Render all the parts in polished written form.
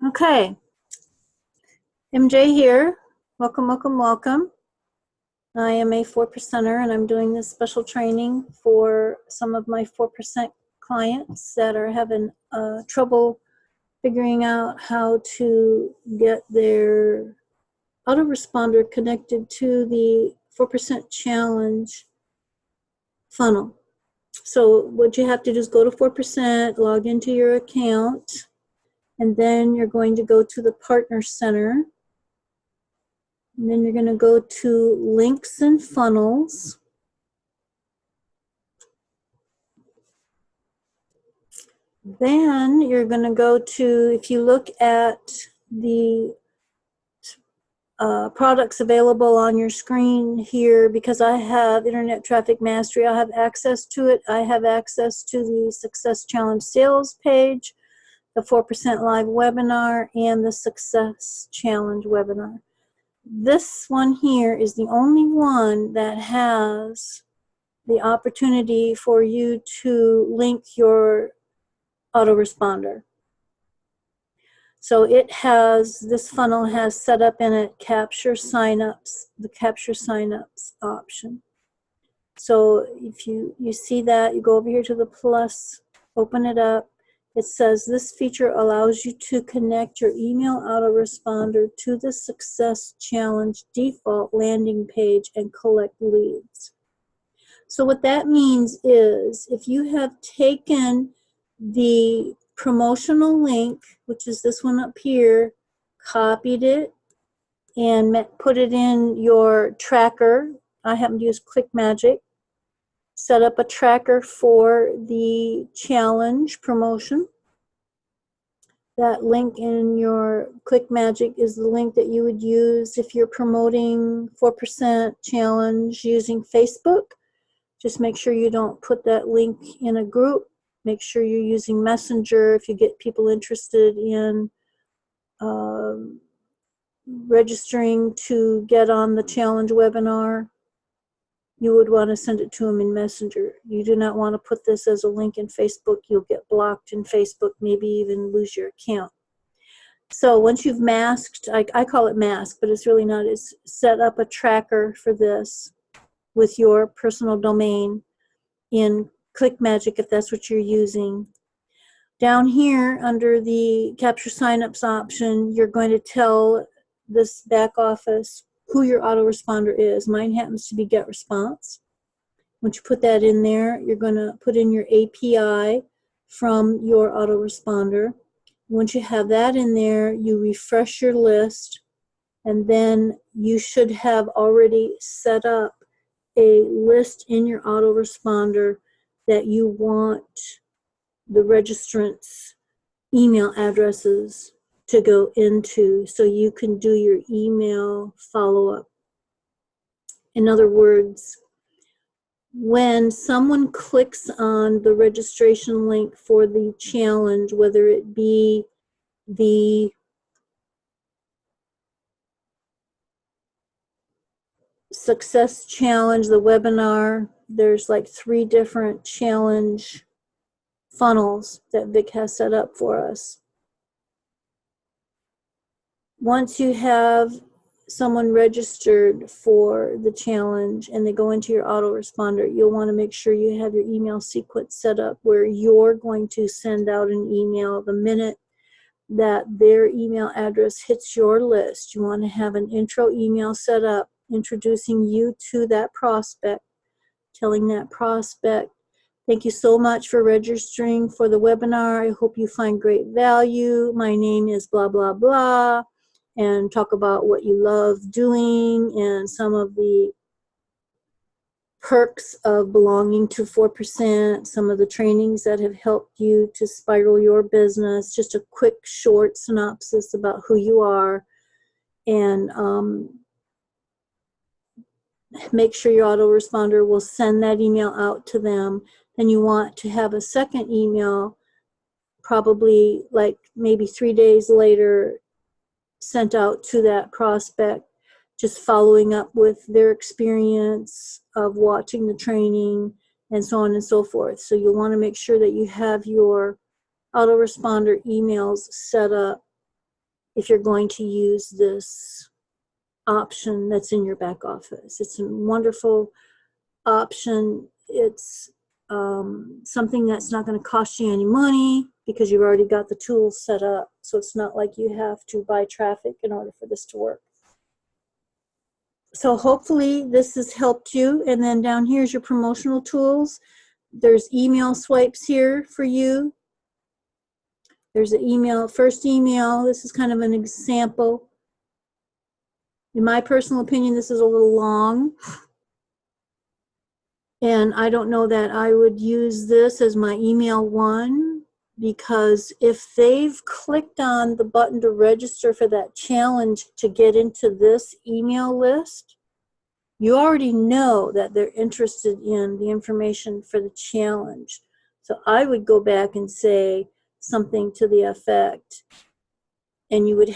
Okay, MJ here. Welcome, welcome, welcome. I am a 4%er and I'm doing this special training for some of my 4% clients that are having trouble figuring out how to get their autoresponder connected to the 4% challenge funnel. So what you have to do is go to 4%, log into your account, and then you're going to go to the Partner Center. And then you're going to go to links and funnels. Then you're going to go to, if you look at the products available on your screen here, because I have Internet Traffic Mastery, I have access to it. I have access to the Success Challenge sales page, the 4% live webinar, and the Success Challenge webinar. This one here is the only one that has the opportunity for you to link your autoresponder. So it has, this funnel has set up in it capture signups, the capture signups option. So if you see that, you go over here to the plus, open it up. It says this feature allows you to connect your email autoresponder to the Success Challenge default landing page and collect leads. So what that means is if you have taken the promotional link, which is this one up here, copied it and put it in your tracker. I happen to use ClickMagick. Set up a tracker for the challenge promotion. That link in your ClickMagick is the link that you would use if you're promoting 4% challenge using Facebook. Just make sure you don't put that link in a group. Make sure you're using Messenger if you get people interested in registering to get on the challenge webinar. You would want to send it to them in Messenger. You do not want to put this as a link in Facebook. You'll get blocked in Facebook, maybe even lose your account. So once you've masked, I call it mask, but it's really not. It's set up a tracker for this with your personal domain in ClickMagick if that's what you're using. Down here under the capture signups option, you're going to tell this back office who your autoresponder is. Mine happens to be GetResponse. Once you put that in there, you're going to put in your API from your autoresponder. Once you have that in there, you refresh your list, and then you should have already set up a list in your autoresponder that you want the registrants' email addresses to go into so you can do your email follow-up. In other words, when someone clicks on the registration link for the challenge, whether it be the Success Challenge, the webinar, there's like 3 different challenge funnels that Vic has set up for us. Once you have someone registered for the challenge and they go into your autoresponder, you'll want to make sure you have your email sequence set up where you're going to send out an email the minute that their email address hits your list. You want to have an intro email set up introducing you to that prospect, telling that prospect, thank you so much for registering for the webinar. I hope you find great value. My name is blah, blah, blah. And talk about what you love doing and some of the perks of belonging to 4%, some of the trainings that have helped you to spiral your business, just a quick, short synopsis about who you are, and make sure your autoresponder will send that email out to them. Then you want to have a second email, probably like maybe 3 days later, sent out to that prospect, just following up with their experience of watching the training and so on and so forth. So you'll want to make sure that you have your autoresponder emails set up if you're going to use this option that's in your back office. It's a wonderful option. It's something that's not going to cost you any money because you've already got the tools set up. So it's not like you have to buy traffic in order for this to work. So hopefully this has helped you. And then down here is your promotional tools. There's email swipes here for you. There's an email, first email. This is kind of an example. In my personal opinion, this is a little long. And I don't know that I would use this as my email one, because if they've clicked on the button to register for that challenge to get into this email list, you already know that they're interested in the information for the challenge. So I would go back and say something to the effect, and you would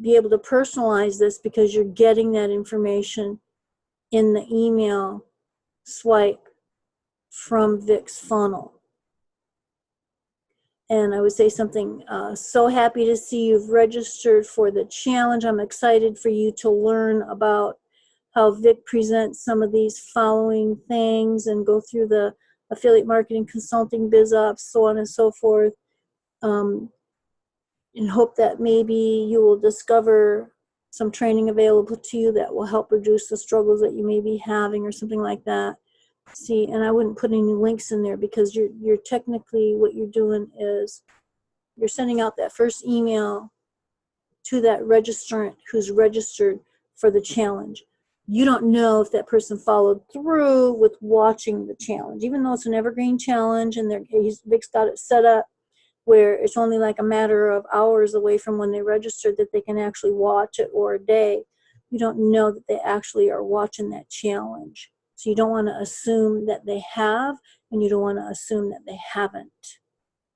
be able to personalize this because you're getting that information in the email swipe from Vic's funnel. And I would say something, so happy to see you've registered for the challenge. I'm excited for you to learn about how Vic presents some of these following things and go through the affiliate marketing, consulting, biz ops, so on and so forth. And hope that maybe you will discover some training available to you that will help reduce the struggles that you may be having or something like that. See, and I wouldn't put any links in there because you're technically, what you're doing is you're sending out that first email to that registrant who's registered for the challenge. You don't know if that person followed through with watching the challenge, even though it's an evergreen challenge and Vic's got it set up where it's only like a matter of hours away from when they registered that they can actually watch it, or a day. You don't know that they actually are watching that challenge. So you don't want to assume that they have, and you don't want to assume that they haven't.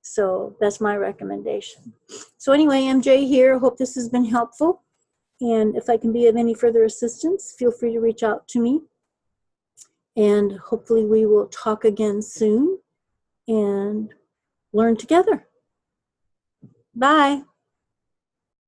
So that's my recommendation. So anyway, MJ here. Hope this has been helpful. And if I can be of any further assistance, feel free to reach out to me. And hopefully we will talk again soon and learn together. Bye.